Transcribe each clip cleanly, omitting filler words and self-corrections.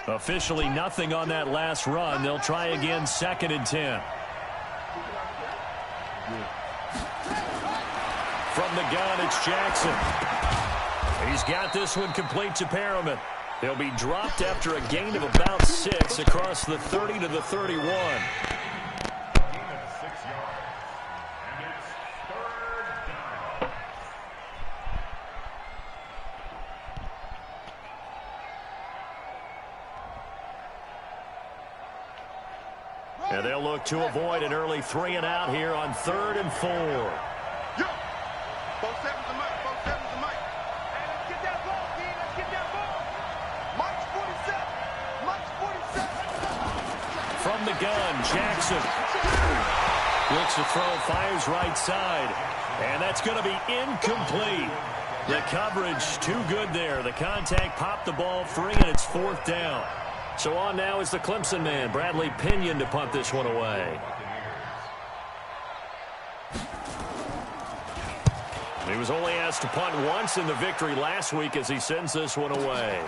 Officially nothing on that last run. They'll try again, 2nd and 10. From the gun, it's Jackson. He's got this one complete to Perriman. He'll be dropped after a gain of about 6 across the 30 to the 31. And they'll look to avoid an early 3 and out here on 3rd and 4. From the gun, Jackson looks to throw, fires right side, and that's going to be incomplete. The coverage too good there. The contact popped the ball free, and it's 4th down. So on now is the Clemson man, Bradley Pinion, to punt this one away. He was only asked to punt once in the victory last week as he sends this one away.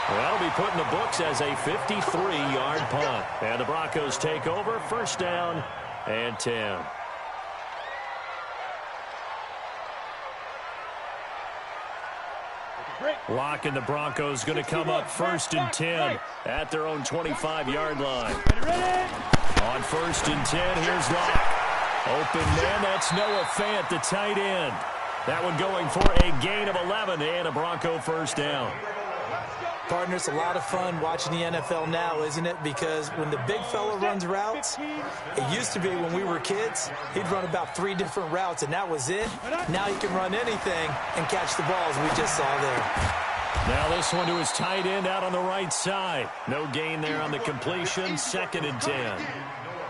Well, that'll be put in the books as a 53-yard punt. And the Broncos take over, 1st down and 10. Locke and the Broncos going to come up 1st and 10 at their own 25-yard line. On 1st and 10, here's Locke. Open man, that's Noah Fant, the tight end. That one going for a gain of 11 and a Bronco 1st down. Partner, it's a lot of fun watching the NFL now, isn't it? Because when the big fella runs routes, it used to be when we were kids, he'd run about 3 different routes, and that was it. Now he can run anything and catch the balls we just saw there. Now this one to his tight end out on the right side. No gain there on the completion, 2nd and 10.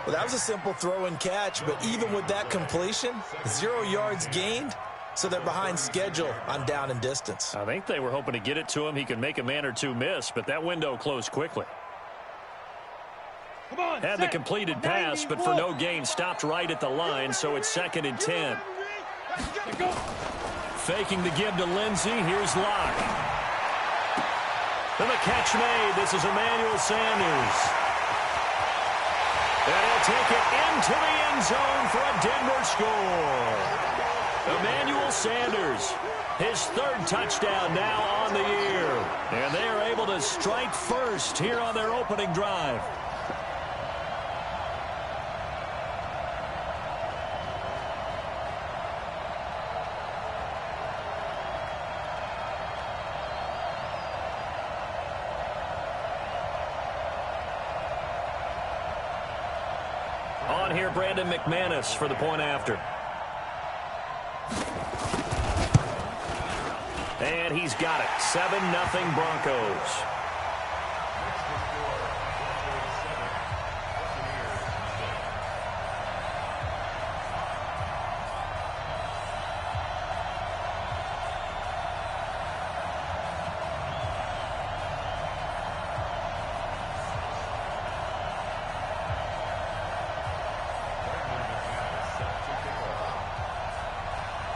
Well, that was a simple throw and catch, but even with that completion, 0 yards gained. So they're behind schedule on down and distance. I think they were hoping to get it to him. He could make a man or two miss, but that window closed quickly. Had the completed pass, but for no gain, stopped right at the line, so it's 2nd and 10. Faking the give to Lindsey. Here's Locke. And the catch made. This is Emmanuel Sanders. And he'll take it into the end zone for a Denver score. Emmanuel Sanders, his 3rd touchdown now on the year. And they are able to strike first here on their opening drive. On here, Brandon McManus for the point after. And he's got it. 7-0 Broncos.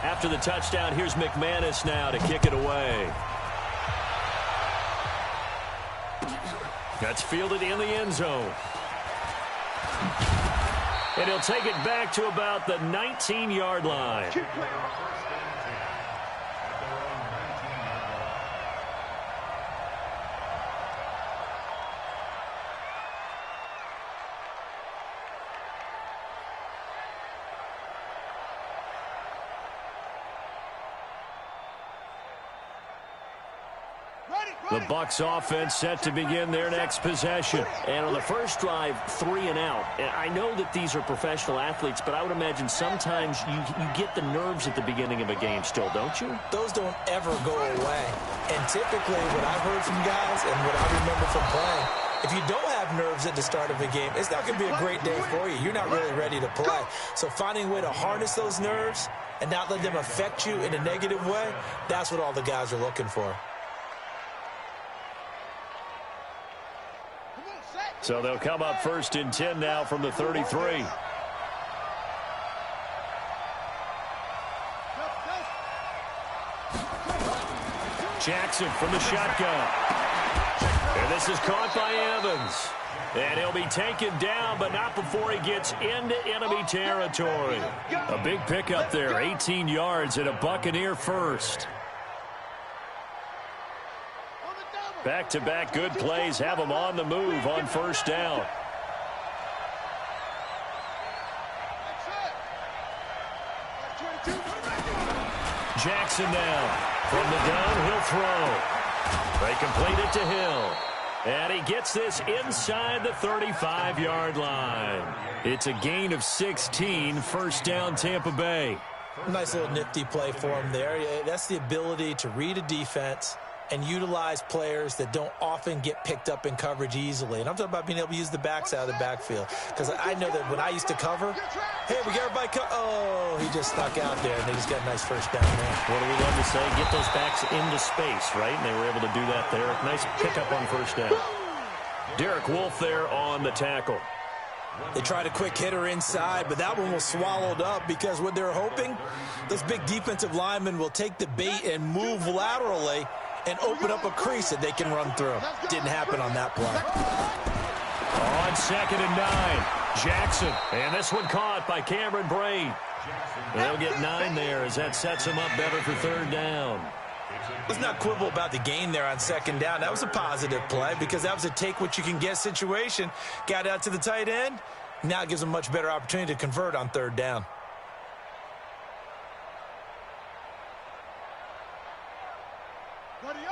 After the touchdown, here's McManus now to kick it away. That's fielded in the end zone. And he'll take it back to about the 19-yard line. The Bucs offense set to begin their next possession. And on the first drive, 3 and out. And I know that these are professional athletes, but I would imagine sometimes you get the nerves at the beginning of a game still, don't you? Those don't ever go away. And typically what I've heard from guys and what I remember from playing, if you don't have nerves at the start of a game, it's not going to be a great day for you. You're not really ready to play. So finding a way to harness those nerves and not let them affect you in a negative way, that's what all the guys are looking for. So they'll come up 1st and 10 now from the 33. Jackson from the shotgun. And this is caught by Evans. And he'll be taken down, but not before he gets into enemy territory. A big pickup there, 18 yards and a Buccaneer first. Back-to-back good plays have him on the move on first down. Jackson now. From the gun, he'll throw. They complete it to Hill. And he gets this inside the 35-yard line. It's a gain of 16, first down Tampa Bay. Nice little nifty play for him there. That's the ability to read a defense and utilize players that don't often get picked up in coverage easily. And I'm talking about being able to use the backs out of the backfield. Because I know that when I used to cover, hey, we got everybody oh, he just stuck out there, and they just got a nice first down there. What do we love to say? Get those backs into space, right? And they were able to do that there. Nice pickup on first down. Derek Wolfe there on the tackle. They tried a quick hitter inside, but that one was swallowed up because what they're hoping, those big defensive linemen will take the bait and move laterally and open up a crease that they can run through. Didn't happen on that play. On 2nd and 9, Jackson. And this one caught by Cameron Braid. They'll get 9 there as that sets them up better for third down. Let's not quibble about the gain there on 2nd down. That was a positive play because that was a take-what-you-can-get situation. Got out to the tight end. Now it gives them a much better opportunity to convert on third down.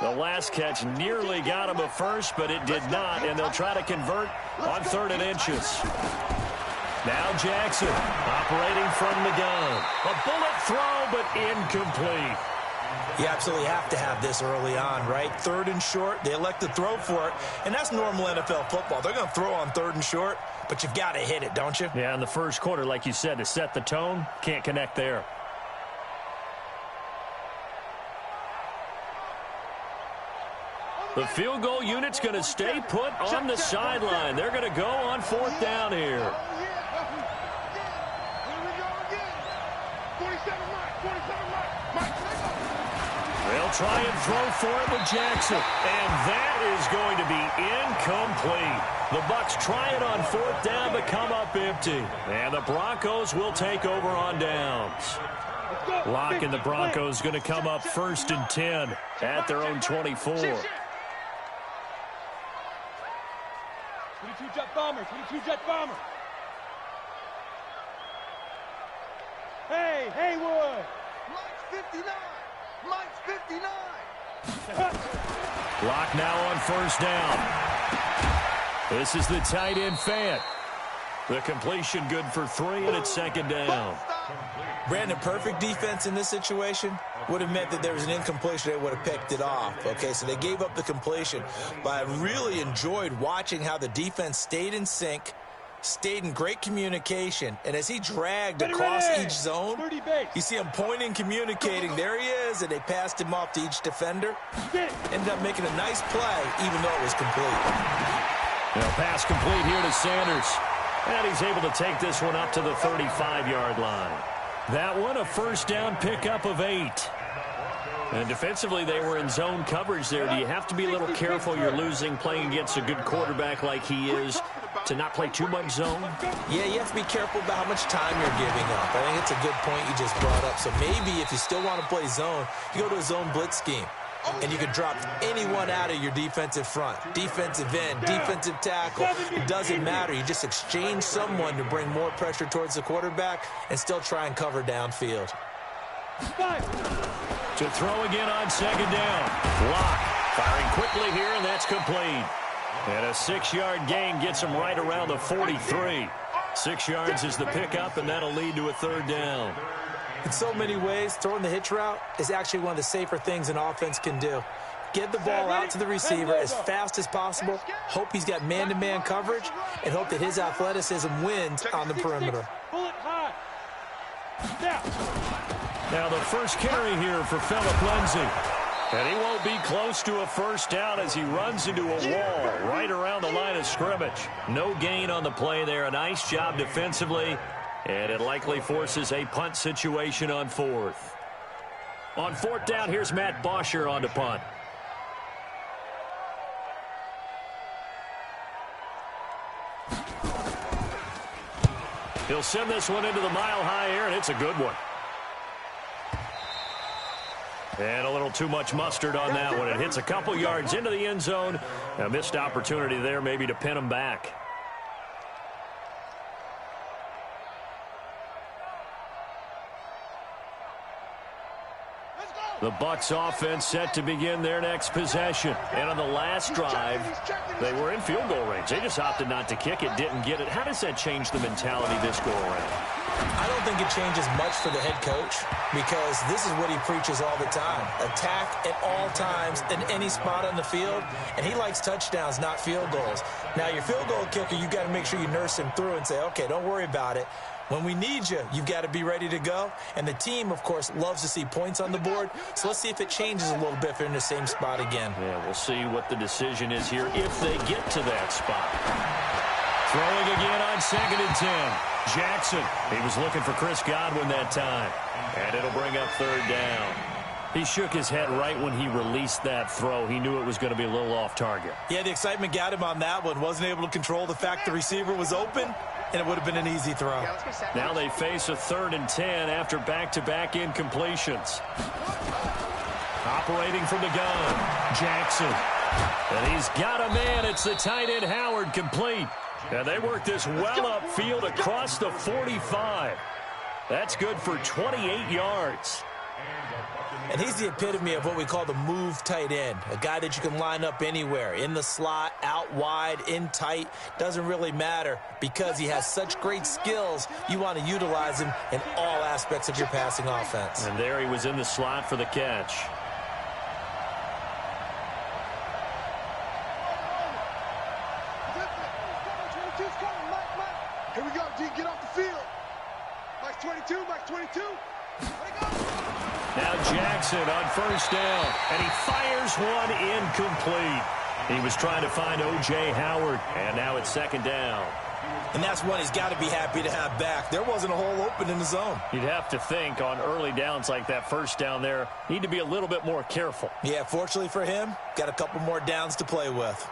The last catch nearly got him a first, but it did not, and they'll try to convert on 3rd and inches. Now Jackson operating from the gun. A bullet throw, but incomplete. You absolutely have to have this early on, right? 3rd and short, they elect to throw for it, and that's normal NFL football. They're going to throw on 3rd and short, but you've got to hit it, don't you? Yeah, in the first quarter, like you said, to set the tone, can't connect there. The field goal unit's going to stay put on the sideline. They're going to go on 4th down here. They'll try and throw for it with Jackson. And that is going to be incomplete. The Bucs try it on 4th down, but come up empty. And the Broncos will take over on downs. Locke and the Broncos going to come up 1st and 10 at their own 24. 22 jet bomber, 22 jet bomber. Hey, Haywood. Mike's 59. Mike's 59. Locke now on 1st down. This is the tight end Fant. The completion good for 3, and it's 2nd down. Brandon, perfect defense in this situation would have meant that there was an incompletion. They would have picked it off. Okay, so they gave up the completion. But I really enjoyed watching how the defense stayed in sync, stayed in great communication. And as he dragged across each zone, you see him pointing, communicating. There he is, and they passed him off to each defender. Ended up making a nice play, even though it was complete. Now pass complete here to Sanders. And he's able to take this one up to the 35-yard line. That one, a 1st down pickup of 8. And defensively, they were in zone coverage there. Do you have to be a little careful? You're losing, playing against a good quarterback like he is, to not play too much zone? Yeah, you have to be careful about how much time you're giving up. I think it's a good point you just brought up. So maybe if you still want to play zone, you go to a zone blitz scheme. And you can drop anyone out of your defensive front, defensive end, defensive tackle. It doesn't matter. You just exchange someone to bring more pressure towards the quarterback and still try and cover downfield. To throw again on 2nd down. Locke firing quickly here, and that's complete. And a 6-yard gain gets him right around the 43. 6 yards is the pickup, and that'll lead to a 3rd down. In so many ways, throwing the hitch route is actually one of the safer things an offense can do. Get the ball out to the receiver as fast as possible, hope he's got man-to-man coverage, and hope that his athleticism wins on the perimeter. Now the first carry here for Phillip Lindsay. And he won't be close to a 1st down as he runs into a wall right around the line of scrimmage. No gain on the play there. A nice job defensively. And it likely forces a punt situation on 4th. On 4th down, here's Matt Bosher on to punt. He'll send this one into the mile-high air, and it's a good one. And a little too much mustard on that one. It hits a couple yards into the end zone. A missed opportunity there maybe to pin him back. The Bucs offense set to begin their next possession. And on the last drive, they were in field goal range. They just opted not to kick it, didn't get it. How does that change the mentality this go around? I don't think it changes much for the head coach because this is what he preaches all the time. Attack at all times in any spot on the field, and he likes touchdowns, not field goals. Now, your field goal kicker, you got to make sure you nurse him through and say, okay, don't worry about it. When we need you, you've got to be ready to go. And the team, of course, loves to see points on the board. So let's see if it changes a little bit if they're in the same spot again. Yeah, we'll see what the decision is here if they get to that spot. Throwing again on 2nd and 10. Jackson, he was looking for Chris Godwin that time. And it'll bring up 3rd down. He shook his head right when he released that throw. He knew it was going to be a little off target. Yeah, the excitement got him on that one. Wasn't able to control the fact the receiver was open, and it would have been an easy throw. Now they face a 3rd and 10 after back-to-back incompletions. Operating from the gun, Jackson. And he's got a man. It's the tight end Howard complete. And they work this well upfield across the 45. That's good for 28 yards. And he's the epitome of what we call the move tight end, a guy that you can line up anywhere, in the slot, out wide, in tight, doesn't really matter because he has such great skills. You want to utilize him in all aspects of your passing offense. And there he was in the slot for the catch. Here we go, D, get off the field. Mike's 22, Mike's 22. Now Jackson on 1st down, and he fires one incomplete. He was trying to find O.J. Howard, and now it's 2nd down. And that's one he's got to be happy to have back. There wasn't a hole open in the zone. You'd have to think on early downs like that 1st down there, need to be a little bit more careful. Yeah, fortunately for him, got a couple more downs to play with.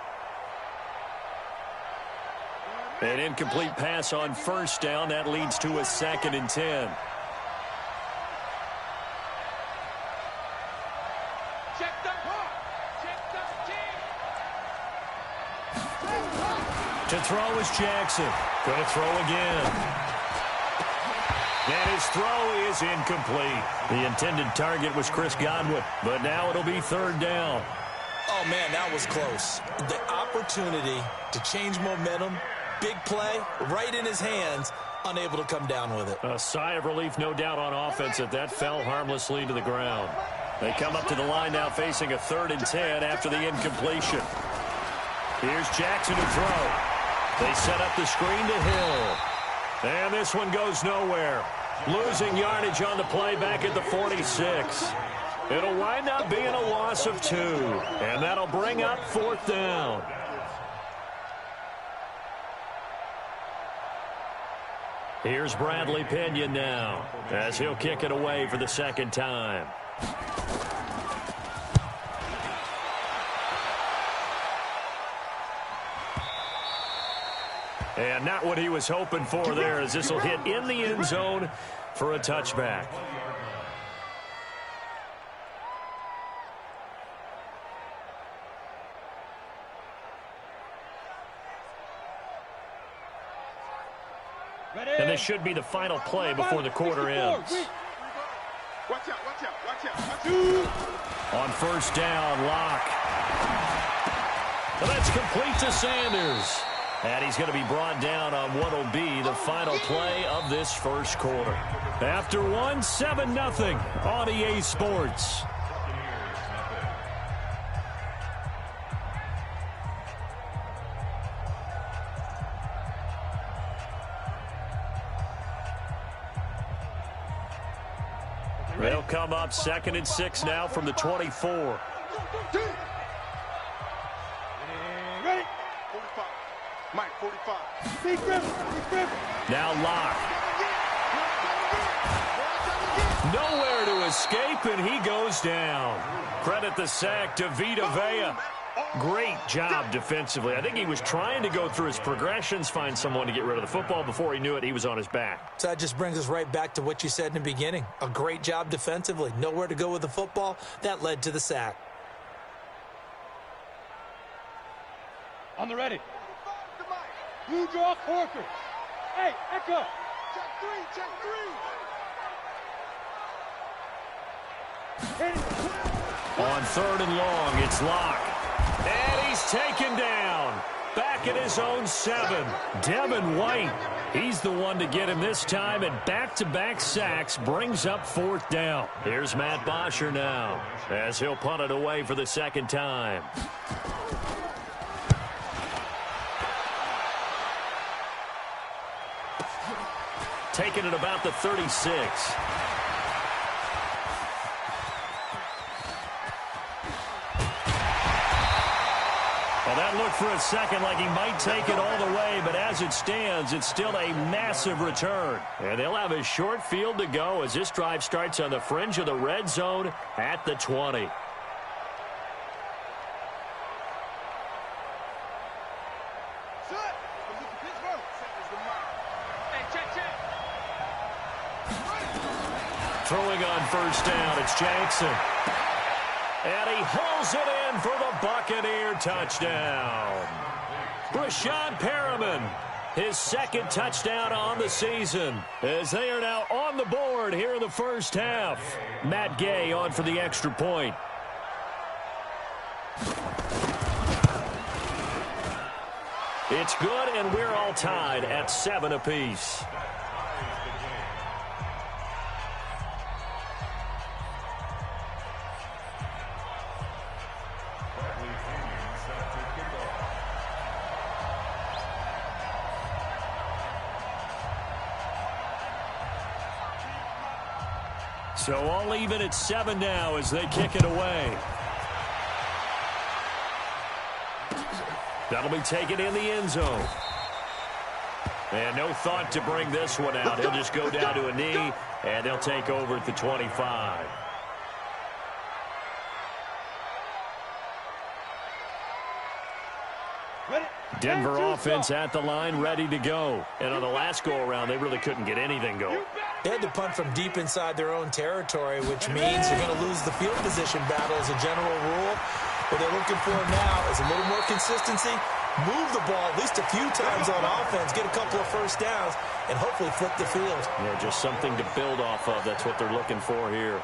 An incomplete pass on 1st down. That leads to a 2nd and 10. To throw is Jackson. Going to throw again. And his throw is incomplete. The intended target was Chris Godwin, but now it'll be 3rd down. Oh, man, that was close. The opportunity to change momentum, big play, right in his hands, unable to come down with it. A sigh of relief, no doubt, on offense that fell harmlessly to the ground. They come up to the line now facing a 3rd and 10 after the incompletion. Here's Jackson to throw. They set up the screen to Hill. And this one goes nowhere. Losing yardage on the play back at the 46. It'll wind up being a loss of 2. And that'll bring up 4th down. Here's Bradley Pinion now as he'll kick it away for the 2nd time. And not what he was hoping for there, as this will hit in the end zone for a touchback. And this should be the final play before the quarter ends. Watch out, watch out, watch out. On 1st down, Locke. And that's complete to Sanders. And he's going to be brought down on what will be the final play of this 1st quarter. After one, 7-0 on EA Sports. They'll come up 2nd and 6 now from the 24. Ready? 45. Mike, 45. Big grip. Now Locke. Nowhere to escape, and he goes down. Credit the sack to Vita Vea. Great job defensively. I think he was trying to go through his progressions, find someone to get rid of the football. Before he knew it, he was on his back. So that just brings us right back to what you said in the beginning. A great job defensively. Nowhere to go with the football. That led to the sack. On the ready. Blue draw Corker. Hey, Echo. Check three. On 3rd and long, it's Locke. And he's taken down. Back at his own 7. Devin White, he's the one to get him this time, and back-to-back sacks brings up 4th down. Here's Matt Bosher now, as he'll punt it away for the 2nd time. Taking it about the 36. Well, that looked for a second like he might take it all the way, but as it stands, it's still a massive return. And they'll have a short field to go as this drive starts on the fringe of the red zone at the 20. Throwing on 1st down, it's Jackson. And he hauls it in for the Buccaneer touchdown. Brashad Perriman, his 2nd touchdown on the season, as they are now on the board here in the 1st half. Matt Gay on for the extra point. It's good, and we're all tied at 7 apiece. So all even at 7 now as they kick it away. That'll be taken in the end zone. And no thought to bring this one out. He'll just go down to a knee, and they'll take over at the 25. Denver offense at the line, ready to go. And on the last go-around, they really couldn't get anything going. They had to punt from deep inside their own territory, which means they're going to lose the field position battle as a general rule. What they're looking for now is a little more consistency, move the ball at least a few times on offense, get a couple of 1st downs, and hopefully flip the field. Yeah, just something to build off of. That's what they're looking for here.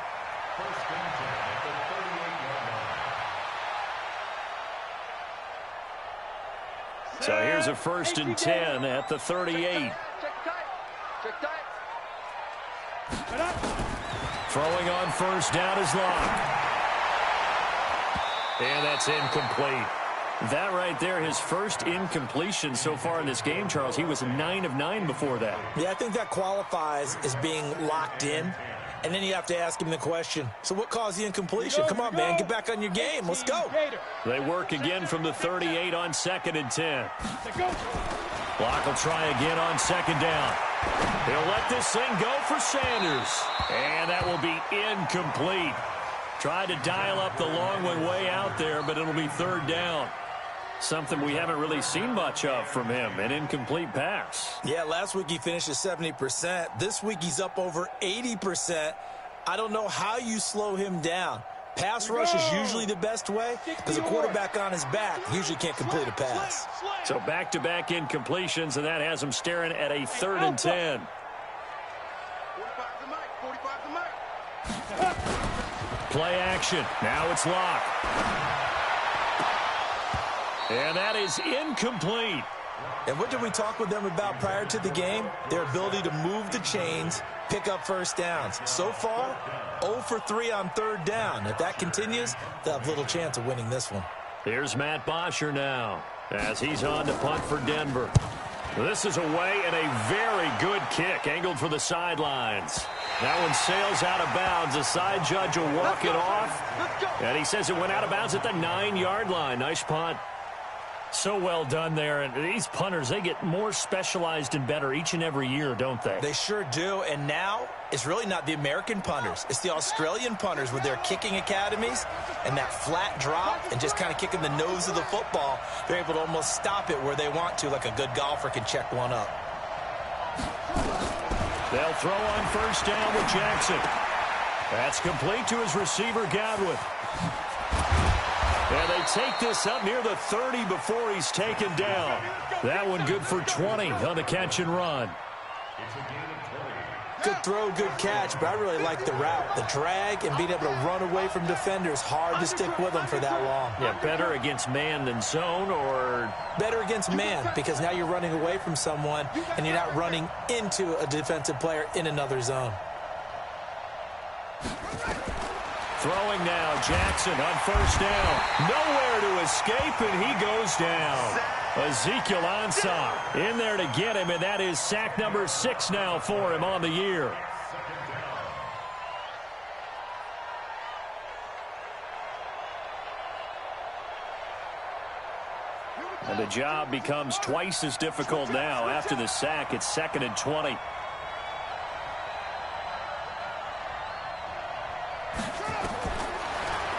So here's a 1st and 10 at the 38. Throwing on 1st down is Locke. And that's incomplete. That right there, his 1st incompletion so far in this game, Charles. He was 9 of 9 before that. Yeah, I think that qualifies as being locked in. And then you have to ask him the question, so what caused the incompletion? Come on, man, get back on your game. Let's go. They work again from the 38 on 2nd and 10. Locke will try again on 2nd down. He'll let this thing go for Sanders. And that will be incomplete. Tried to dial up the long one way out there, but it'll be 3rd down. Something we haven't really seen much of from him, an incomplete pass. Yeah, last week he finished at 70%. This week he's up over 80%. I don't know how you slow him down. Pass rush is usually the best way because a quarterback on his back usually can't complete a pass. So back-to-back incompletions, and that has him staring at a 3rd and 10. 45 Play action. Now it's Locke. And that is incomplete. And what did we talk with them about prior to the game? Their ability to move the chains, pick up 1st downs. So far, 0 for 3 on 3rd down. If that continues, they'll have little chance of winning this one. Here's Matt Bosher now as he's on to punt for Denver. This is away and a very good kick angled for the sidelines. That one sails out of bounds. The side judge will walk it off. And he says it went out of bounds at the 9-yard line. Nice punt. So well done there. And these punters, they get more specialized and better each and every year, don't they? They sure do. And now it's really not the American punters. It's the Australian punters with their kicking academies and that flat drop and just kind of kicking the nose of the football. They're able to almost stop it where they want to, like a good golfer can check one up. They'll throw on first down with Jackson. That's complete to his receiver, Godwin. And they take this up near the 30 before he's taken down. That one good for 20 on the catch and run. Good throw, good catch, but I really like the route. The drag and being able to run away from defenders, hard to stick with them for that long. Yeah, better against man than zone, or? Better against man, because now you're running away from someone and you're not running into a defensive player in another zone. Throwing now, Jackson on first down. Nowhere to escape, and he goes down. Ezekiel Ansah in there to get him, and that is sack number 6 now for him on the year. And the job becomes twice as difficult now. After the sack, it's 2nd and 20.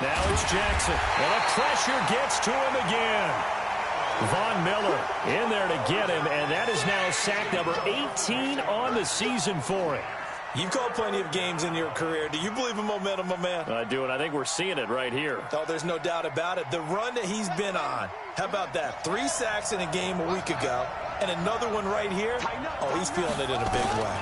Now it's Jackson, and the pressure gets to him again. Von Miller in there to get him, and that is now sack number 18 on the season for him. You've called plenty of games in your career. Do you believe in momentum, my man? I do, and I think we're seeing it right here. Oh, there's no doubt about it. The run that he's been on, how about that? 3 sacks in a game a week ago, and another one right here. Oh, he's feeling it in a big way.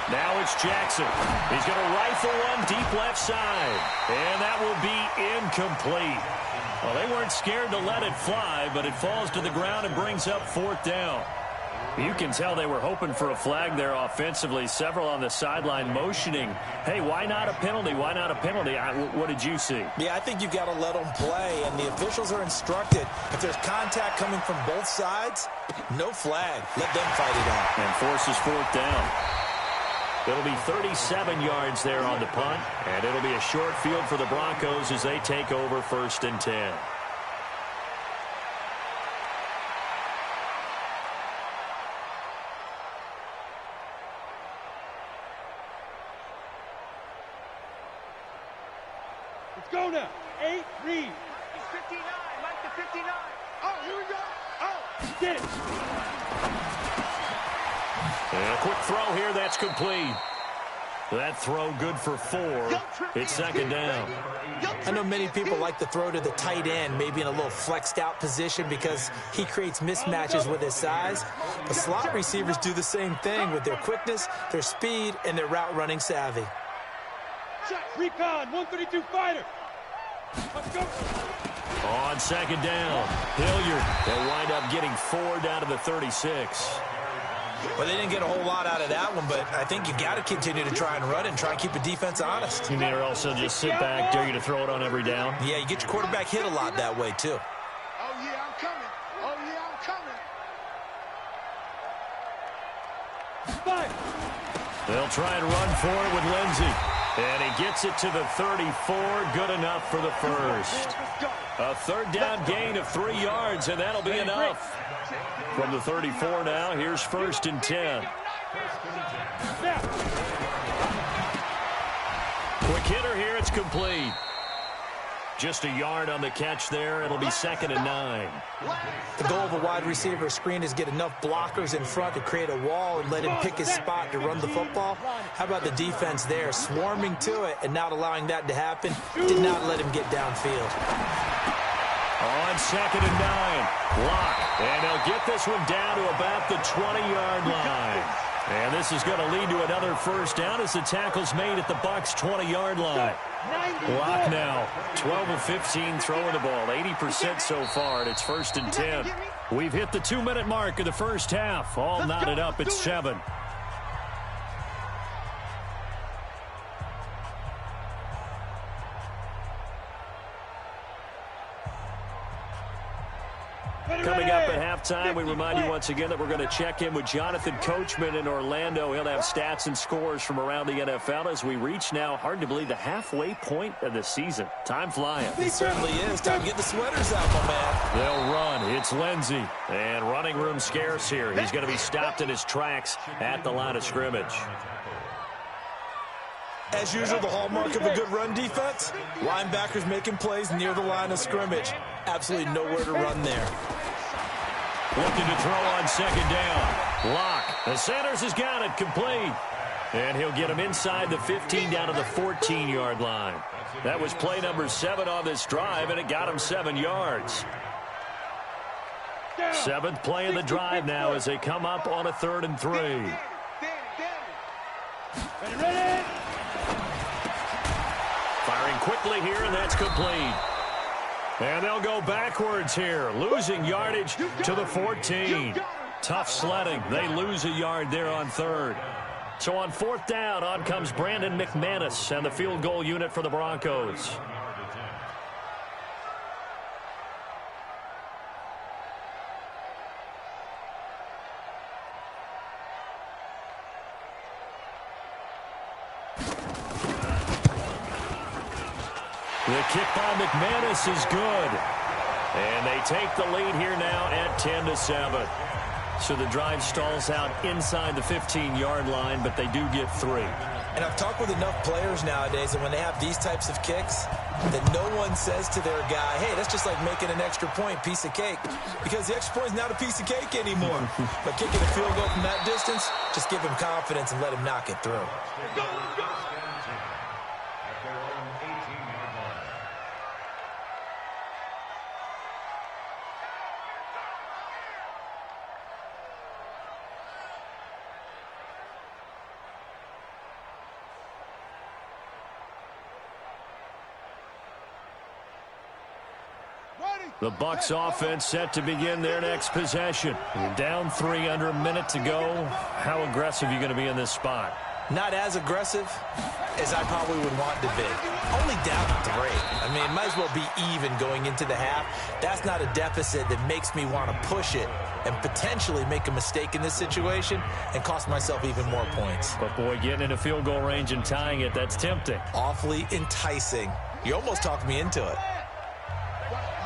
Now it's Jackson. He's going to rifle one deep left side. And that will be incomplete. Well, they weren't scared to let it fly, but it falls to the ground and brings up 4th down. You can tell they were hoping for a flag there offensively. Several on the sideline motioning, hey, why not a penalty? Why not a penalty? What did you see? Yeah, I think you've got to let them play, and the officials are instructed. If there's contact coming from both sides, no flag. Let them fight it out. And forces 4th down. It'll be 37 yards there on the punt, and it'll be a short field for the Broncos as they take over 1st and 10. Let's go now. 8, read. It's 59, Mike the 59. Oh, here we go. Oh. Get it. And a quick throw here, that's complete. That throw good for 4. It's 2nd down. I know many people like to throw to the tight end, maybe in a little flexed out position because he creates mismatches with his size. But slot receivers do the same thing with their quickness, their speed, and their route running savvy. Recon, 132 fighter. Let's go. On 2nd down, Hilliard. They'll wind up getting 4 down to the 36. Well, they didn't get a whole lot out of that one, but I think you got to continue to try and run and try and keep the defense honest. You mean also just sit back, dare you to throw it on every down? Yeah, you get your quarterback hit a lot that way, too. Oh, yeah, I'm coming. Oh, yeah, I'm coming. Five. They'll try and run for it with Lindsey. And he gets it to the 34. Good enough for the first. A 3rd down gain of 3 yards, and that'll be enough. From the 34 now, here's 1st and 10. Quick hitter here, it's complete. Just a yard on the catch there. It'll be 2nd and 9. The goal of a wide receiver screen is get enough blockers in front to create a wall and let him pick his spot to run the football. How about the defense there, swarming to it and not allowing that to happen? Did not let him get downfield. On 2nd and 9, Lock. And they'll get this one down to about the 20-yard line. And this is going to lead to another 1st down as the tackle's made at the Bucs' 20-yard line. Lock now, 12 of 15 throwing the ball, 80% so far, and it's 1st and 10. We've hit the 2-minute mark of the first half. All knotted up at 7. Coming up at halftime, we remind you once again that we're going to check in with Jonathan Coachman in Orlando. He'll have stats and scores from around the NFL as we reach now, hard to believe, the halfway point of the season. Time flying. It certainly is. Time to get the sweaters out, my man. They'll run. It's Lindsey. And running room scarce here. He's going to be stopped in his tracks at the line of scrimmage. As usual, the hallmark of a good run defense, linebackers making plays near the line of scrimmage. Absolutely nowhere to run there. Looking to throw on second down. Lock. The Sanders has got it complete. And he'll get him inside the 15 down to the 14-yard line. That was play number 7 on this drive, and it got him 7 yards. 7th play of the drive now as they come up on a 3rd and 3. Ready? Firing quickly here, and that's complete. And they'll go backwards here, losing yardage to the 14. Tough sledding. They lose a yard there on 3rd. So on 4th down, on comes Brandon McManus and the field goal unit for the Broncos. The kick by McManus is good. And they take the lead here now at 10-7. So the drive stalls out inside the 15-yard line, but they do get 3. And I've talked with enough players nowadays, and when they have these types of kicks, that no one says to their guy, hey, that's just like making an extra point, piece of cake. Because the extra point is not a piece of cake anymore. But kicking a field goal from that distance, just give him confidence and let him knock it through. The Bucs offense set to begin their next possession. You're down 3 under a minute to go. How aggressive are you going to be in this spot? Not as aggressive as I probably would want to be. Only down 3. I mean, it might as well be even going into the half. That's not a deficit that makes me want to push it and potentially make a mistake in this situation and cost myself even more points. But, boy, getting into field goal range and tying it, that's tempting. Awfully enticing. You almost talked me into it.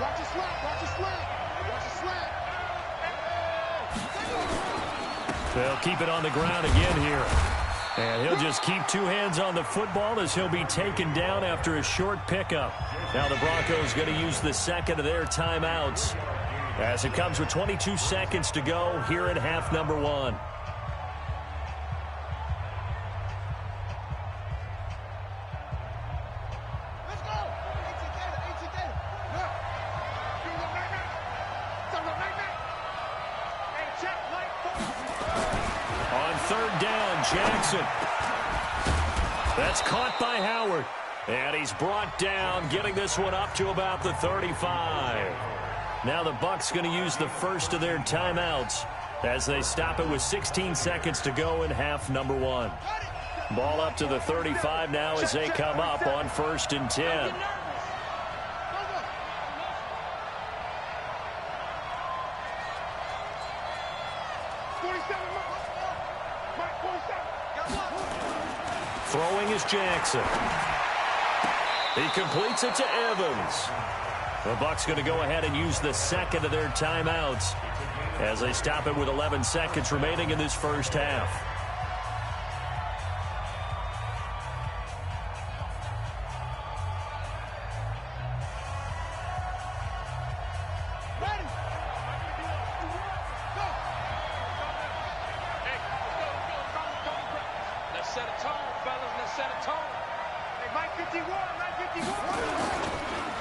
Watch your slant, watch your slant, watch your slant. They'll keep it on the ground again here. And he'll just keep 2 hands on the football as he'll be taken down after a short pickup. Now the Broncos going to use the second of their timeouts as it comes with 22 seconds to go here in half number 1. Jackson. That's caught by Howard. And he's brought down, getting this one up to about the 35. Now the Bucs going to use the first of their timeouts as they stop it with 16 seconds to go in half number 1. Ball up to the 35 now as they come up on 1st and 10. Throwing is Jackson. He completes it to Evans. The Bucs going to go ahead and use the second of their timeouts as they stop it with 11 seconds remaining in this first half.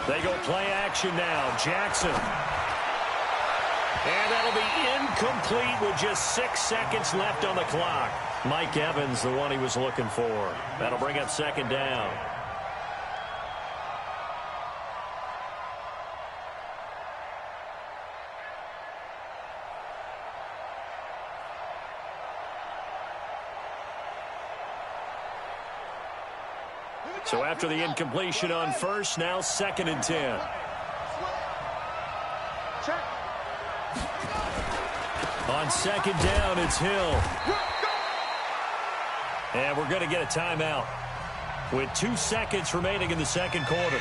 They go play action now. Jackson. And that'll be incomplete with just 6 seconds left on the clock. Mike Evans, the one he was looking for. That'll bring up 2nd down. So after the incompletion on first, now 2nd and 10. Check. On second down, it's Hill. And we're going to get a timeout with 2 seconds remaining in the second quarter.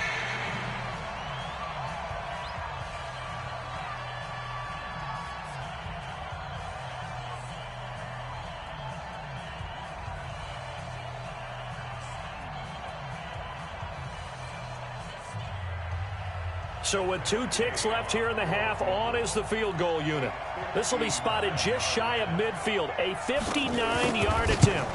So with 2 ticks left here in the half, on is the field goal unit. This will be spotted just shy of midfield, a 59-yard attempt.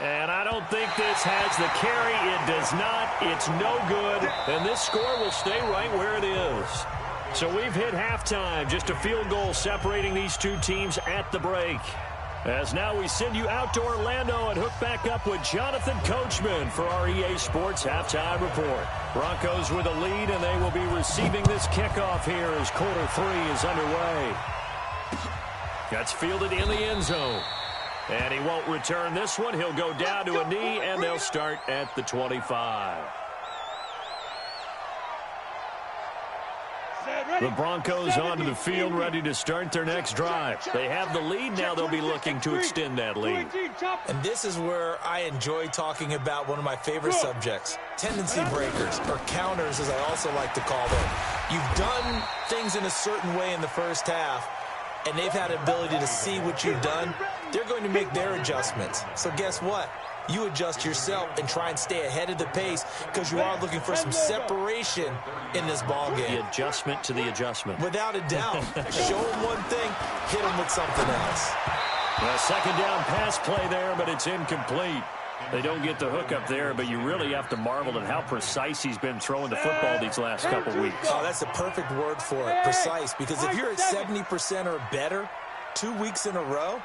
And I don't think this has the carry. It does not. It's no good. And this score will stay right where it is. So we've hit halftime. Just a field goal separating these 2 teams at the break. As now we send you out to Orlando and hook back up with Jonathan Coachman for our EA Sports Halftime Report. Broncos with a lead, and they will be receiving this kickoff here as quarter 3 is underway. That's fielded in the end zone. And he won't return this one. He'll go down to a knee, and they'll start at the 25. The Broncos onto the field, ready to start their next drive. They have the lead. Now they'll be looking to extend that lead. And this is where I enjoy talking about one of my favorite subjects, tendency breakers, or counters as I also like to call them. You've done things in a certain way in the first half, and they've had an ability to see what you've done. They're going to make their adjustments. So guess what? You adjust yourself and try and stay ahead of the pace because you are looking for some separation in this ball game. The adjustment to the adjustment. Without a doubt. Show them one thing, hit them with something else. A second down pass play there, but it's incomplete. They don't get the hook up there, but you really have to marvel at how precise he's been throwing the football these last couple weeks. Oh, that's the perfect word for it, precise. Because if you're at 70% or better 2 weeks in a row,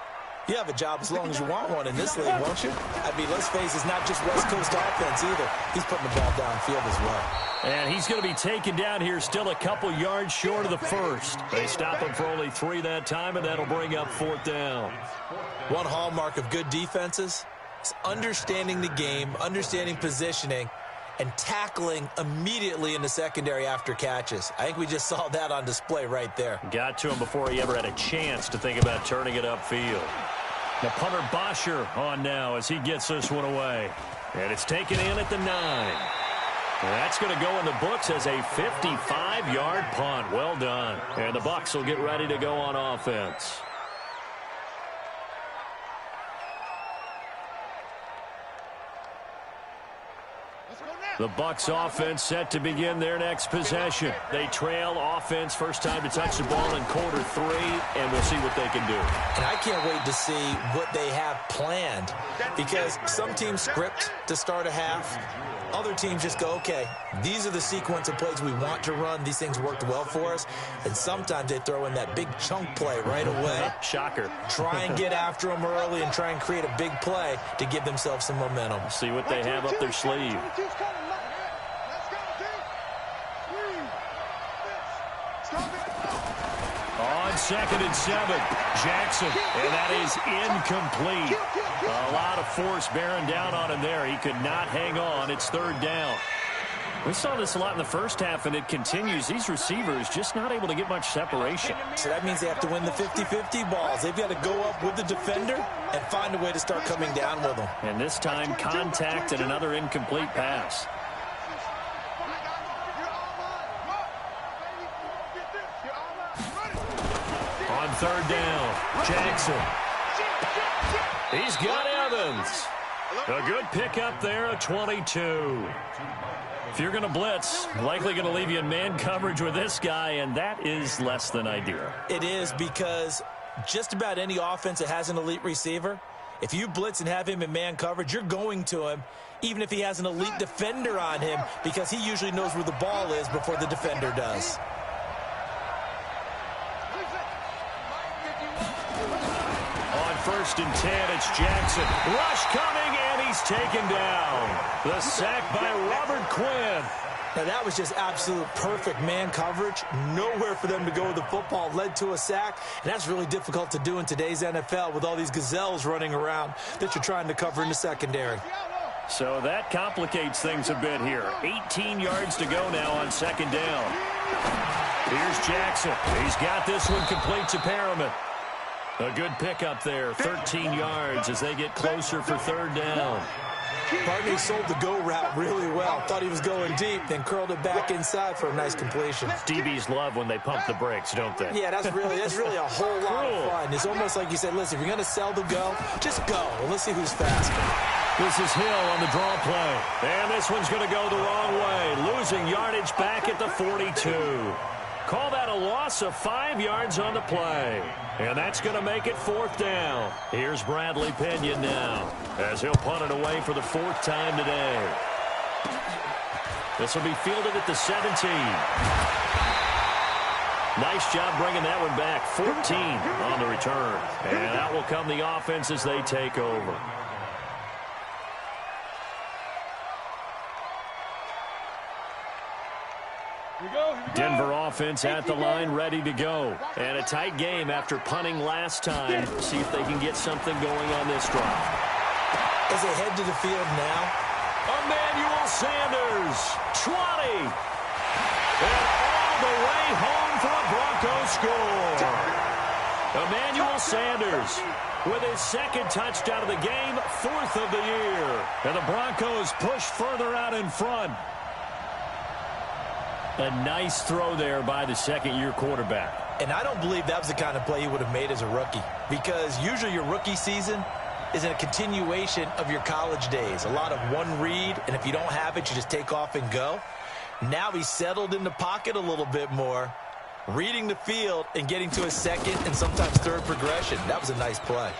you have a job as long as you want one in this league, won't you? I mean, let's face it, it's not just West Coast offense either. He's putting the ball downfield as well. And he's going to be taken down here, still a couple yards short of the first. They stop him for only 3 that time, and that'll bring up 4th down. One hallmark of good defenses is understanding the game, understanding positioning, and tackling immediately in the secondary after catches. I think we just saw that on display right there. Got to him before he ever had a chance to think about turning it upfield. The punter Bosher on now as he gets this one away. And it's taken in at the 9. And that's going to go in the books as a 55-yard punt. Well done. And the Bucs will get ready to go on offense. The Bucs offense set to begin their next possession. They trail offense, first time to touch the ball in quarter 3, and we'll see what they can do. And I can't wait to see what they have planned, because some teams script to start a half. Other teams just go, okay, these are the sequence of plays we want to run. These things worked well for us. And sometimes they throw in that big chunk play right away. Shocker. Try and get after them early and try and create a big play to give themselves some momentum. See what they have up their sleeve. On 2nd and 7, Jackson, and that is incomplete. A lot of force bearing down on him there. He could not hang on. It's 3rd down. We saw this a lot in the first half, and it continues. These receivers just not able to get much separation. So that means they have to win the 50-50 balls. They've got to go up with the defender and find a way to start coming down with them. And this time, contact and another incomplete pass. On 3rd down, Jackson. He's got Evans. A good pickup there at 22. If you're going to blitz, likely going to leave you in man coverage with this guy, and that is less than ideal. It is, because just about any offense that has an elite receiver, if you blitz and have him in man coverage, you're going to him, even if he has an elite defender on him, because he usually knows where the ball is before the defender does. On 1st and 10, it's Jackson. Rush coming, and he's taken down. The sack by Robert Quinn. Now, that was just absolute perfect man coverage. Nowhere for them to go with the football. Led to a sack, and that's really difficult to do in today's NFL with all these gazelles running around that you're trying to cover in the secondary. So that complicates things a bit here. 18 yards to go now on 2nd down. Here's Jackson. He's got this one complete to Perriman. A good pickup there, 13 yards as they get closer for third down. Partner sold the go route really well. Thought he was going deep, then curled it back inside for a nice completion. DBs love when they pump the brakes, don't they? Yeah, that's really a whole lot of fun. It's almost like you said, listen, if you're going to sell the go, just go. Well, let's see who's faster. This is Hill on the draw play. And this one's going to go the wrong way, losing yardage back at the 42. Call that a loss of 5 yards on the play. And that's going to make it fourth down. Here's Bradley Pinion now as he'll punt it away for the fourth time today. This will be fielded at the 17. Nice job bringing that one back. 14 on the return. And out will come the offense as they take over. Denver offense at the line, ready to go. And a tight game after punting last time. See if they can get something going on this drive. As they head to the field now, Emmanuel Sanders, 20. And all the way home for a Broncos score. Emmanuel Sanders with his second touchdown of the game, fourth of the year. And the Broncos push further out in front. A nice throw there by the second-year quarterback. And I don't believe that was the kind of play he would have made as a rookie, because usually your rookie season is a continuation of your college days. A lot of one read, and if you don't have it, you just take off and go. Now he's settled in the pocket a little bit more, reading the field and getting to a second and sometimes third progression. That was a nice play.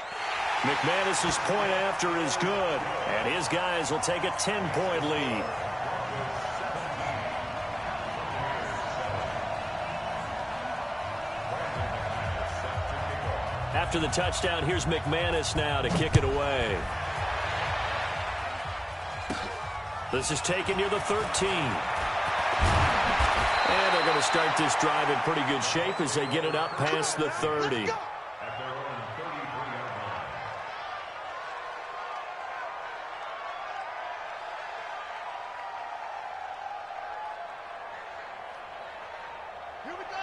McManus's point after is good, and his guys will take a 10-point lead. After the touchdown, here's McManus now to kick it away. This is taken near the 13. And they're going to start this drive in pretty good shape as they get it up past the 30.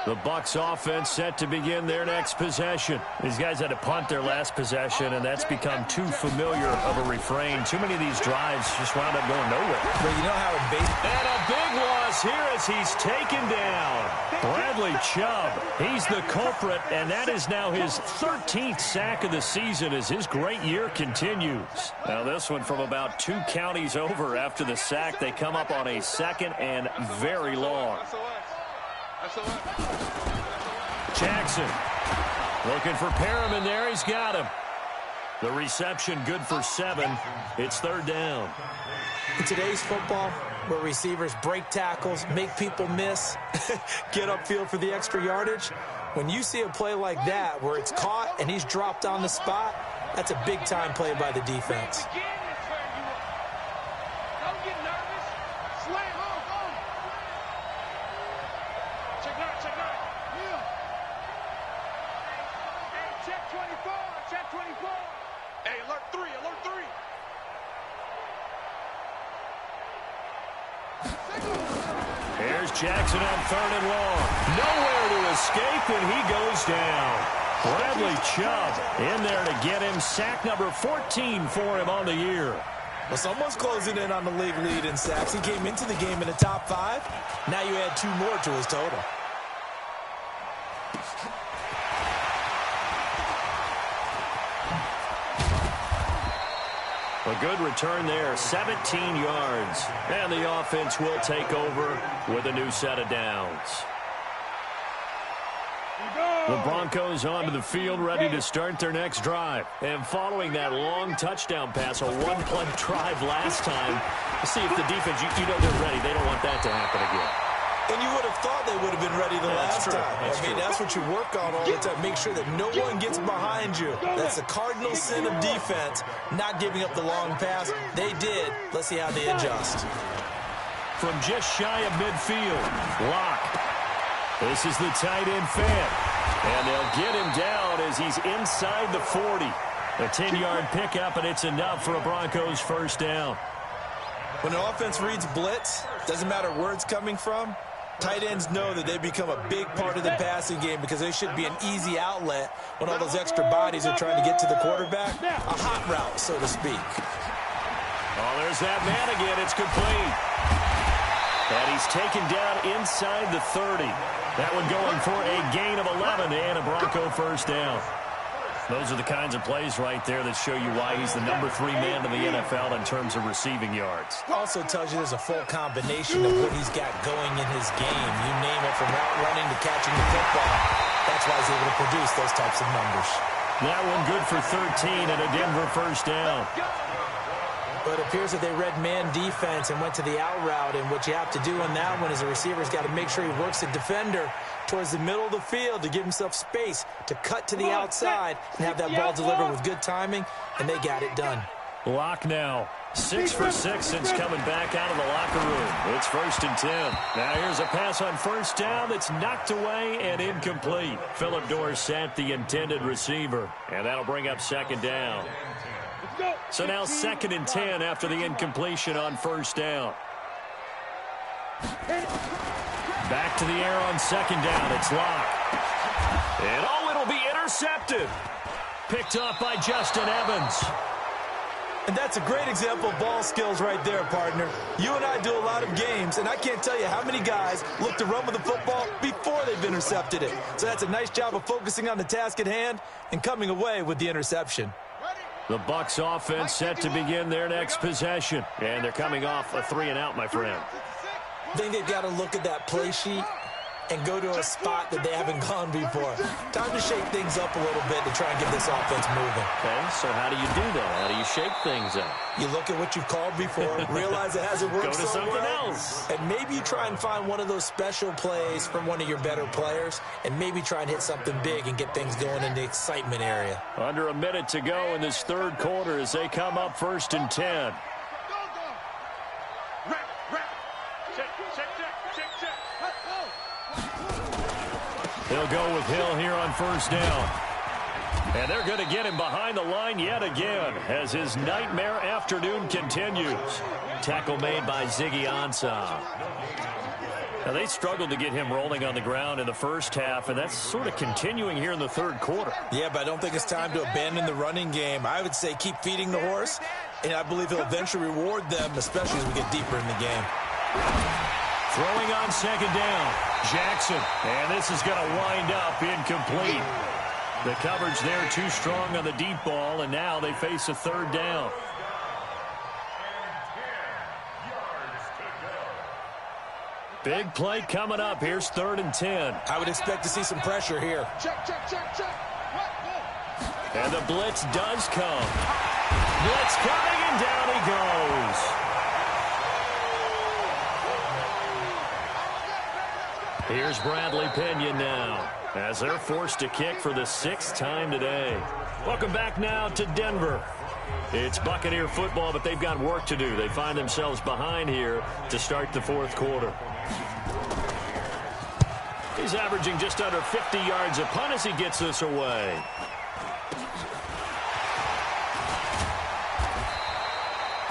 The Bucs offense set to begin their next possession. These guys had to punt their last possession, and that's become too familiar of a refrain. Too many of these drives just wound up going nowhere. But you know how in baseball... And a big loss here as he's taken down. Bradley Chubb, he's the culprit, and that is now his 13th sack of the season as his great year continues. Now this one from about 2 counties over after the sack. They come up on a second and very long. Jackson looking for Perriman there. He's got him. The reception good for 7. It's third down. In today's football, where receivers break tackles, make people miss, get upfield for the extra yardage, when you see a play like that where it's caught and he's dropped on the spot, that's a big-time play by the defense. Jackson on third and long. Nowhere to escape, and he goes down. Bradley Chubb in there to get him. Sack number 14 for him on the year. Well, someone's closing in on the league lead in sacks. He came into the game in the top 5. Now you add 2 more to his total. A good return there, 17 yards. And the offense will take over with a new set of downs. The Broncos onto the field, ready to start their next drive. And following that long touchdown pass, a one-play drive last time, let's see if the defense, you know they're ready. They don't want that to happen again. And you would have thought they would have been ready the last time. That's what you work on all the time. Make sure that no one gets behind you. That's the cardinal sin of defense, not giving up the long pass. They did. Let's see how they adjust. From just shy of midfield, Locke. This is the tight end fan. And they'll get him down as he's inside the 40. A 10-yard pickup, and it's enough for a Broncos first down. When an offense reads blitz, doesn't matter where it's coming from, Tight ends know that they become a big part of the passing game because they should be an easy outlet when all those extra bodies are trying to get to the quarterback. A hot route, so to speak. Oh, there's that man again. It's complete. And he's taken down inside the 30. That one going for a gain of 11 and a Bronco first down. Those are the kinds of plays right there that show you why he's the number 3 man in the NFL in terms of receiving yards. Also tells you there's a full combination of what he's got going in his game. You name it, from route running to catching the football. That's why he's able to produce those types of numbers. That one good for 13 and a Denver first down. But it appears that they read man defense and went to the out route, and what you have to do on that one is the receiver's got to make sure he works the defender towards the middle of the field to give himself space to cut to the outside and have that ball delivered with good timing, and they got it done. Lock now. 6 for 6 since coming back out of the locker room. It's 1st and 10. Now here's a pass on first down that's knocked away and incomplete. Phillip Dorsett, the intended receiver, and that'll bring up 2nd down. So now 2nd and 10 after the incompletion on first down. Back to the air on 2nd down. It's Locke. And oh, it'll be intercepted. Picked off by Justin Evans. And that's a great example of ball skills right there, partner. You and I do a lot of games, and I can't tell you how many guys look to run with the football before they've intercepted it. So that's a nice job of focusing on the task at hand and coming away with the interception. The Bucs offense set to begin their next possession. And they're coming off a 3-and-out, my friend. I think they've got to look at that play sheet and go to a spot that they haven't gone before. Time to shake things up a little bit to try and get this offense moving. Okay, so how do you do that? How do you shake things up? You look at what you've called before, realize it hasn't worked so so something well, else. and maybe you try and find one of those special plays from one of your better players, and maybe try and hit something big and get things going in the excitement area. Under a minute to go in this 3rd quarter as they come up 1st and 10. They'll go with Hill here on first down. And they're going to get him behind the line yet again as his nightmare afternoon continues. Tackle made by Ziggy Ansah. Now, they struggled to get him rolling on the ground in the first half, and that's sort of continuing here in the 3rd quarter. Yeah, but I don't think it's time to abandon the running game. I would say keep feeding the horse, and I believe he'll eventually reward them, especially as we get deeper in the game. Throwing on 2nd down, Jackson. And this is going to wind up incomplete. The coverage there too strong on the deep ball, and now they face a 3rd down. Big play coming up. Here's 3rd and 10. I would expect to see some pressure here. Check. And the blitz does come. Blitz coming, and down he goes. Here's Bradley Pinion now as they're forced to kick for the 6th time today. Welcome back now to Denver. It's Buccaneer football, but they've got work to do. They find themselves behind here to start the 4th quarter. He's averaging just under 50 yards a punt as he gets this away.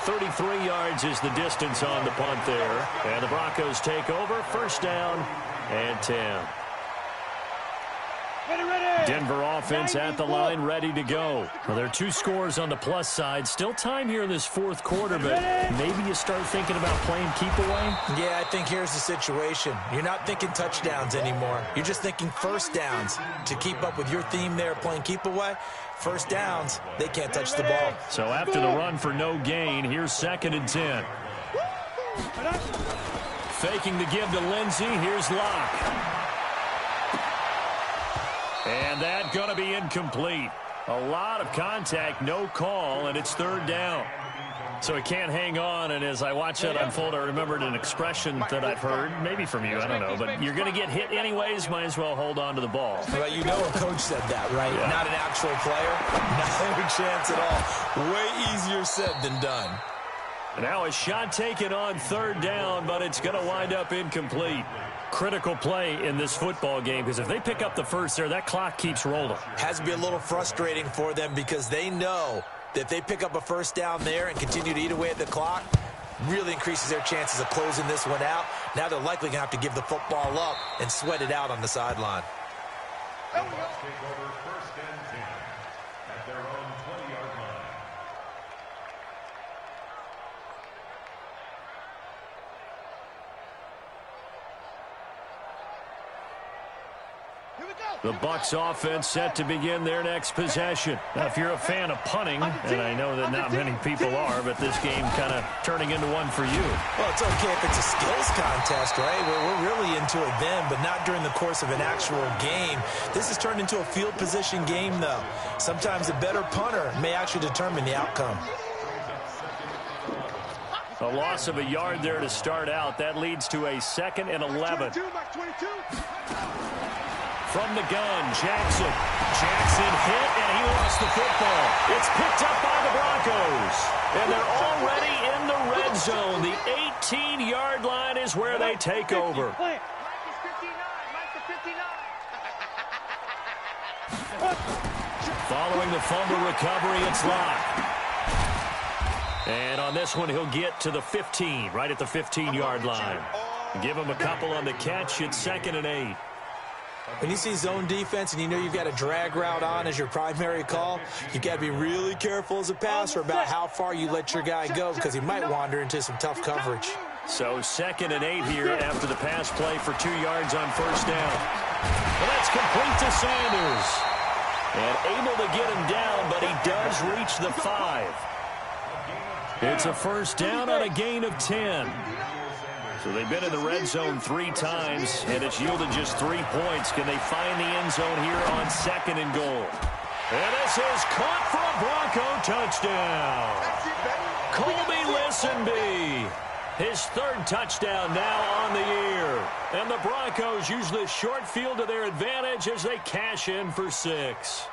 .33 yards is the distance on the punt there. And the Broncos take over. 1st down and 10. Denver offense at the line, ready to go. Well, there are 2 scores on the plus side. Still time here in this 4th quarter, but maybe you start thinking about playing keep away? Yeah, I think here's the situation. You're not thinking touchdowns anymore. You're just thinking 1st downs. To keep up with your theme there, playing keep away, 1st downs, they can't touch the ball. So after the run for no gain, here's 2nd and 10. Faking the give to Lindsey. Here's Locke. And that's going to be incomplete. A lot of contact, no call, and it's 3rd down. So he can't hang on, and as I watch that unfold, I remembered an expression that I've heard, maybe from you, I don't know, but you're going to get hit anyways, might as well hold on to the ball. Well, you know a coach said that, right? Yeah. Not an actual player. No chance at all. Way easier said than done. Now a shot taken on 3rd down, but it's going to wind up incomplete. Critical play in this football game, because if they pick up the 1st there, that clock keeps rolling. Has to be a little frustrating for them because they know that if they pick up a 1st down there and continue to eat away at the clock, really increases their chances of closing this one out. Now they're likely going to have to give the football up and sweat it out on the sideline. The Bucs take over 1st and 10 at their own 20-yard line. The Bucs offense set to begin their next possession. Now, if you're a fan of punting, and I know that not many people are, but this game kind of turning into one for you. Well, it's okay if it's a skills contest, right? We're really into it then, but not during the course of an actual game. This has turned into a field position game, though. Sometimes a better punter may actually determine the outcome. A loss of a yard there to start out. That leads to a 2nd and 11. From the gun, Jackson. Jackson hit, and he lost the football. It's picked up by the Broncos. And they're already in the red zone. The 18-yard line is where they take over. Mike is 59. Mike is 59. Following the fumble recovery, it's locked. And on this one, he'll get to the 15, right at the 15-yard line. Give him a couple on the catch. It's 2nd and 8. When you see zone defense and you know you've got a drag route on as your primary call, you've got to be really careful as a passer about how far you let your guy go because he might wander into some tough coverage. So 2nd and 8 here after the pass play for 2 yards on 1st down. Well, that's complete to Sanders. And able to get him down, but he does reach the 5. It's a 1st down on a gain of 10. So they've been in the red zone 3 times, and it's yielded just 3 points. Can they find the end zone here on 2nd and goal? And this is caught for a Bronco touchdown. Colby Listenby, his 3rd touchdown now on the year. And the Broncos use this short field to their advantage as they cash in for 6.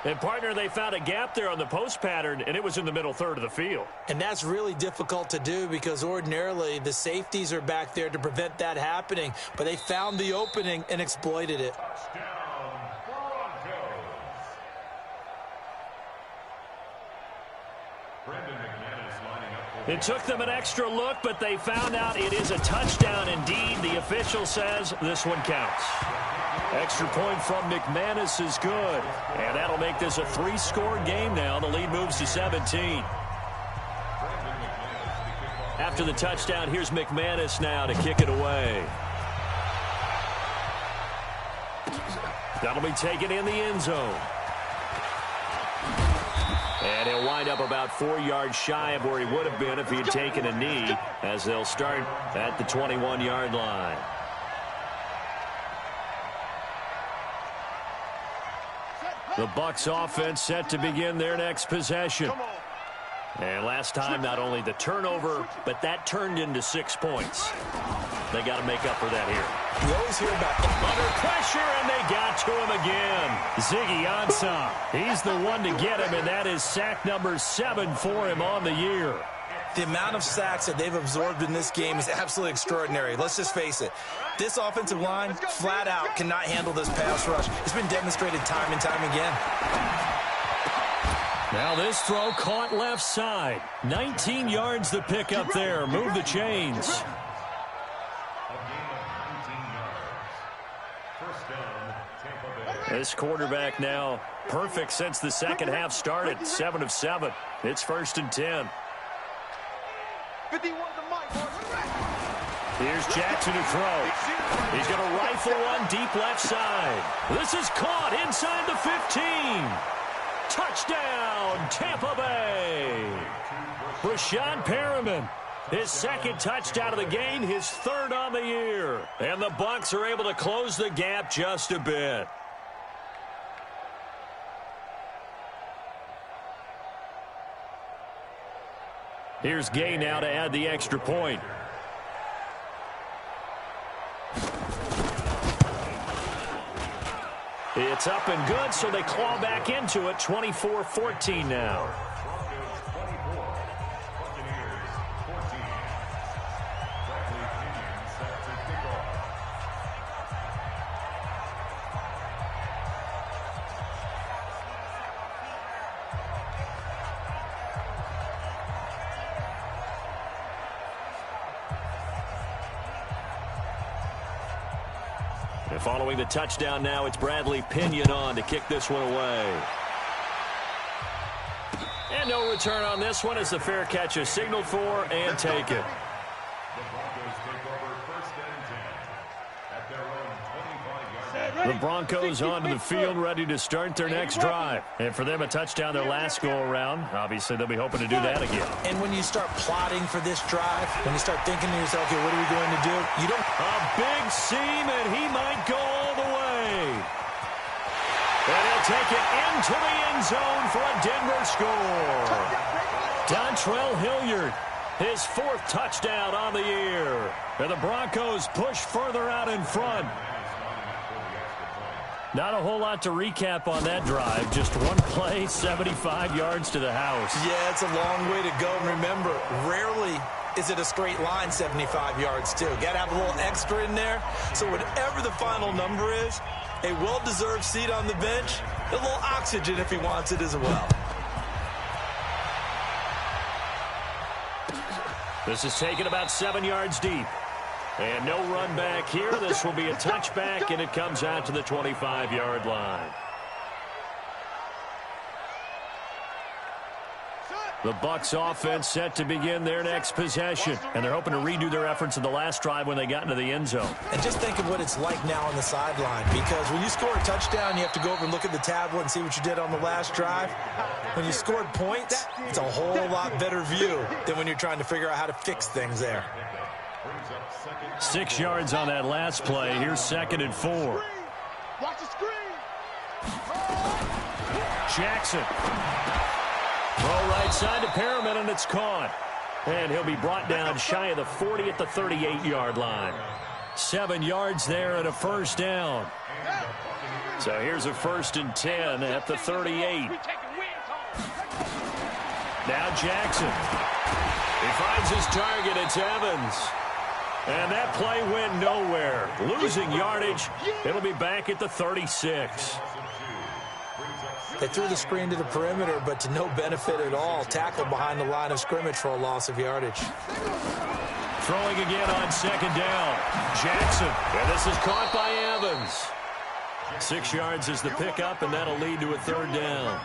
And, partner, they found a gap there on the post pattern, and it was in the middle third of the field. And that's really difficult to do because ordinarily the safeties are back there to prevent that happening. But they found the opening and exploited it. It took them an extra look, but they found out it is a touchdown indeed. The official says this one counts. Extra point from McManus is good. And that'll make this a 3-score game now. The lead moves to 17. After the touchdown, here's McManus now to kick it away. That'll be taken in the end zone. And he'll wind up about 4 yards shy of where he would have been if he had taken a knee, as they'll start at the 21-yard line. The Bucs offense set to begin their next possession. And last time, not only the turnover, but that turned into 6 points. They got to make up for that here. We always hear about under pressure, and they got to him again. Ziggy Ansah, he's the one to get him, and that is sack number 7 for him on the year. The amount of sacks that they've absorbed in this game is absolutely extraordinary. Let's just face it. This offensive line, flat out, cannot handle this pass rush. It's been demonstrated time and time again. Now this throw caught left side. 19 yards the pick up there. Move the chains. This quarterback now perfect since the second half started. 7 of 7. It's 1st and 10. 51 to Mike. Here's Jackson to throw. He's going to rifle one deep left side. This is caught inside the 15. Touchdown, Tampa Bay. Rashad Perriman, his 2nd touchdown of the game, his 3rd on the year. And the Bucs are able to close the gap just a bit. Here's Gay now to add the extra point. It's up and good, so they claw back into it. 24-14 now. following the touchdown now, it's Bradley Pinion on to kick this one away. And no return on this one as the fair catch is signaled for and taken. The Broncos onto the field, ready to start their next drive. And for them, a touchdown their last go-around. Obviously, they'll be hoping to do that again. And when you start plotting for this drive, when you start thinking to yourself, okay, what are we going to do? You don't... A big seam, and he might go all the way. And he'll take it into the end zone for a Denver score. Dontrell Hilliard, his 4th touchdown on the year. And the Broncos push further out in front. Not a whole lot to recap on that drive. Just one play, 75 yards to the house. Yeah, it's a long way to go. And remember, rarely is it a straight line 75 yards, too. Got to have a little extra in there. So whatever the final number is, a well-deserved seat on the bench, a little oxygen if he wants it as well. This is taken about 7 yards deep. And no run back here. This will be a touchback, and it comes out to the 25-yard line. The Bucs offense set to begin their next possession. And they're hoping to redo their efforts in the last drive when they got into the end zone. And just think of what it's like now on the sideline. Because when you score a touchdown, you have to go over and look at the tablet and see what you did on the last drive. When you scored points, it's a whole lot better view than when you're trying to figure out how to fix things there. 6 yards on that last play. Here's 2nd and 4. Watch the screen. Jackson. Throw right side to Perriman, and it's caught. And he'll be brought down shy of the 40 at the 38-yard line. 7 yards there and a first down. So here's a 1st and 10 at the 38. Now Jackson. He finds his target. It's Evans. And that play went nowhere. Losing yardage. It'll be back at the 36. They threw the screen to the perimeter, but to no benefit at all. Tackled behind the line of scrimmage for a loss of yardage. Throwing again on 2nd down. Jackson. And this is caught by Evans. 6 yards is the pickup, and that'll lead to a 3rd down.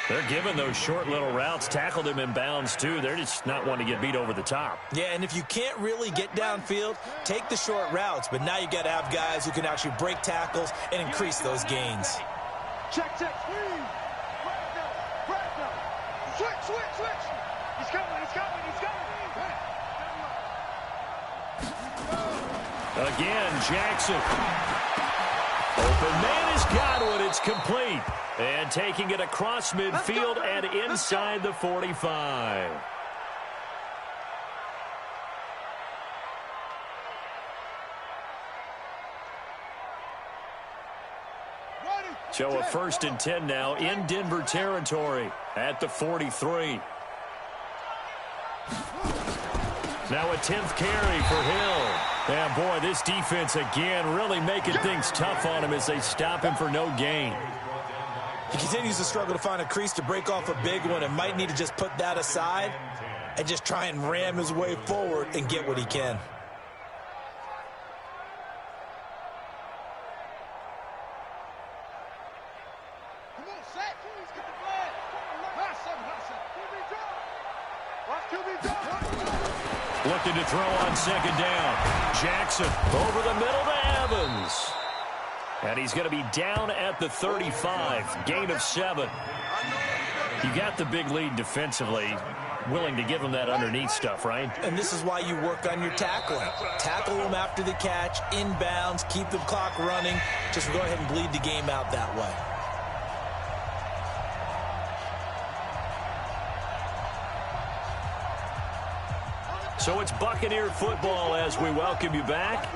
They're giving those short little routes. Tackled him in bounds, too. They're just not wanting to get beat over the top. Yeah, and if you can't really get downfield, take the short routes. But now you got to have guys who can actually break tackles and increase those gains. Check, check, swing. Switch, switch, switch. He's coming, he's coming, he's coming. Again, Jackson. Open man has got one. It's complete. And taking it across midfield and inside the 45. So a 1st and 10 now in Denver territory at the 43. Now a 10th carry for Hill. Yeah, boy, this defense again really making things tough on him as they stop him for no gain. He continues to struggle to find a crease to break off a big one and might need to just put that aside and just try and ram his way forward and get what he can. Looking to throw on 2nd down. Jackson over the middle to Evans. And he's going to be down at the 35. Gain of 7. You got the big lead defensively. Willing to give him that underneath stuff, right? And this is why you work on your tackling. Tackle them after the catch, inbounds, keep the clock running. Just go ahead and bleed the game out that way. So it's Buccaneer football as we welcome you back.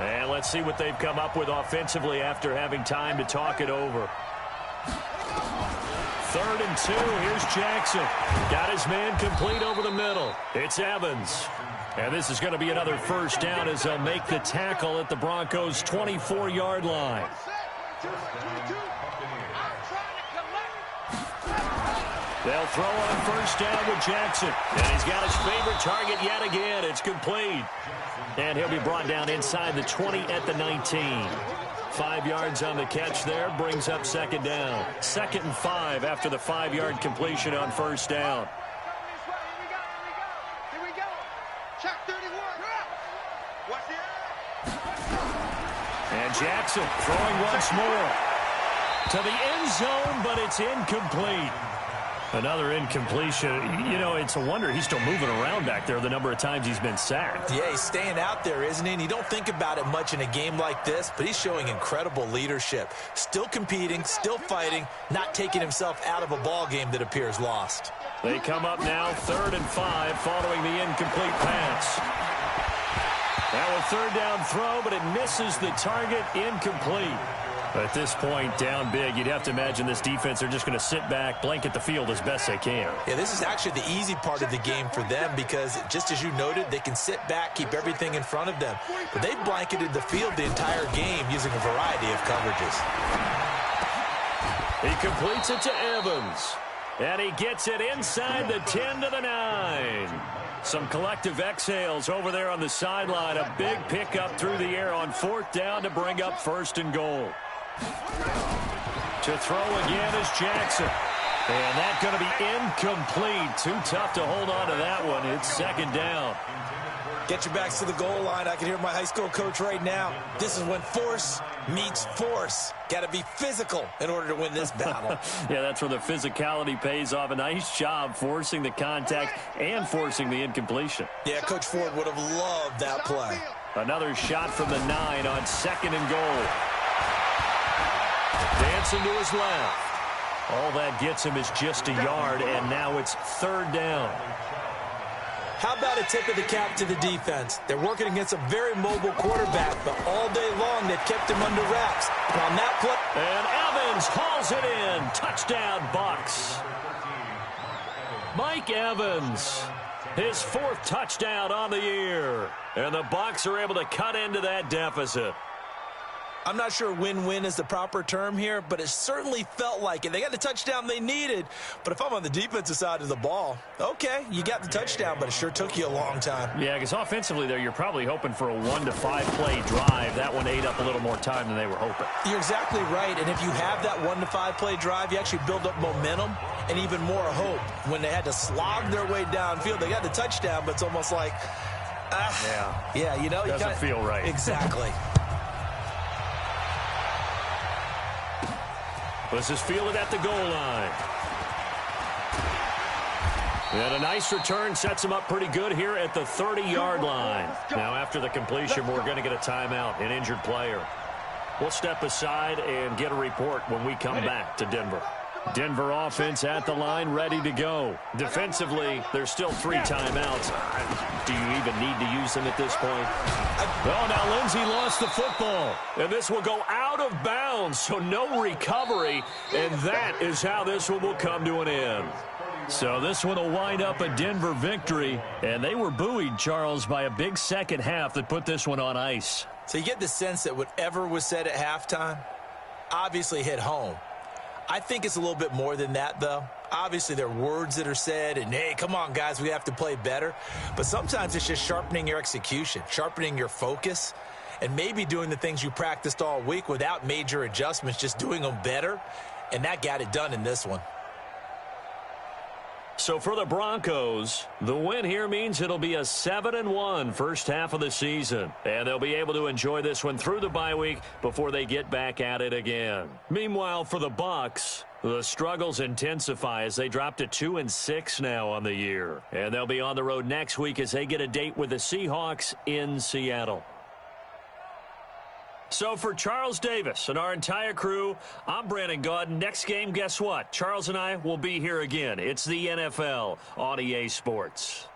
And let's see what they've come up with offensively after having time to talk it over. 3rd and 2. Here's Jackson. Got his man complete over the middle. It's Evans. And this is going to be another first down as they'll make the tackle at the Broncos' 24-yard line. They'll throw on first down with Jackson. And he's got his favorite target yet again. It's complete. And he'll be brought down inside the 20 at the 19. 5 yards on the catch there, brings up second down. 2nd and 5 after the 5-yard completion on first down. Here we go. Check 31. Watch the And Jackson throwing once more to the end zone, but it's incomplete. Another incompletion. You know, it's a wonder he's still moving around back there the number of times he's been sacked. Yeah, he's staying out there, isn't he? And you don't think about it much in a game like this, but he's showing incredible leadership. Still competing, still fighting, not taking himself out of a ball game that appears lost. They come up now 3rd and 5 following the incomplete pass. Now a 3rd down throw, but it misses the target, incomplete. At this point, down big, you'd have to imagine this defense are just going to sit back, blanket the field as best they can. Yeah, this is actually the easy part of the game for them because, just as you noted, they can sit back, keep everything in front of them. But they've blanketed the field the entire game using a variety of coverages. He completes it to Evans. And he gets it inside the 10 to the 9. Some collective exhales over there on the sideline. A big pickup through the air on 4th down to bring up 1st and goal. To throw again is Jackson. And that's going to be incomplete. Too tough to hold on to that one. It's 2nd down. Get your backs to the goal line. I can hear my high school coach right now. This is when force meets force. Got to be physical in order to win this battle. Yeah, that's where the physicality pays off. A nice job forcing the contact and forcing the incompletion. Yeah, Coach Ford would have loved that play. Another shot from the 9 on 2nd and goal. Dancing to his left. All that gets him is just a yard, and now it's 3rd down. How about a tip of the cap to the defense? They're working against a very mobile quarterback, but all day long they've kept him under wraps. And on that play, and Evans hauls it in. Touchdown, Bucs. Mike Evans, his 4th touchdown on the year. And the Bucs are able to cut into that deficit. I'm not sure win-win is the proper term here, but it certainly felt like it. They got the touchdown they needed, but if I'm on the defensive side of the ball, okay, you got the touchdown, but it sure took you a long time. Yeah, because offensively there, you're probably hoping for a 1 to 5 play drive. That one ate up a little more time than they were hoping. You're exactly right, and if you have that 1 to 5 play drive, you actually build up momentum and even more hope. When they had to slog their way downfield, they got the touchdown, but it's almost like, yeah, you know, doesn't feel right. Exactly. This is fielded at the goal line. And a nice return sets him up pretty good here at the 30-yard line. Now after the completion, we're going to get a timeout, an injured player. We'll step aside and get a report when we come back to Denver. Denver offense at the line, ready to go. Defensively, there's still 3 timeouts. Do you even need to use them at this point? Well, now Lindsey lost the football, and this will go out of bounds, so no recovery, and that is how this one will come to an end. So this one will wind up a Denver victory, and they were buoyed, Charles, by a big second half that put this one on ice. So you get the sense that whatever was said at halftime obviously hit home. I think it's a little bit more than that, though. Obviously, there are words that are said, and, hey, come on, guys, we have to play better. But sometimes it's just sharpening your execution, sharpening your focus, and maybe doing the things you practiced all week without major adjustments, just doing them better. And that got it done in this one. So for the Broncos, the win here means it'll be a 7-1 first half of the season. And they'll be able to enjoy this one through the bye week before they get back at it again. Meanwhile, for the Bucs, the struggles intensify as they drop to 2-6 now on the year. And they'll be on the road next week as they get a date with the Seahawks in Seattle. So for Charles Davis and our entire crew, I'm Brandon Gaudin. Next game, guess what? Charles and I will be here again. It's the NFL on EA Sports.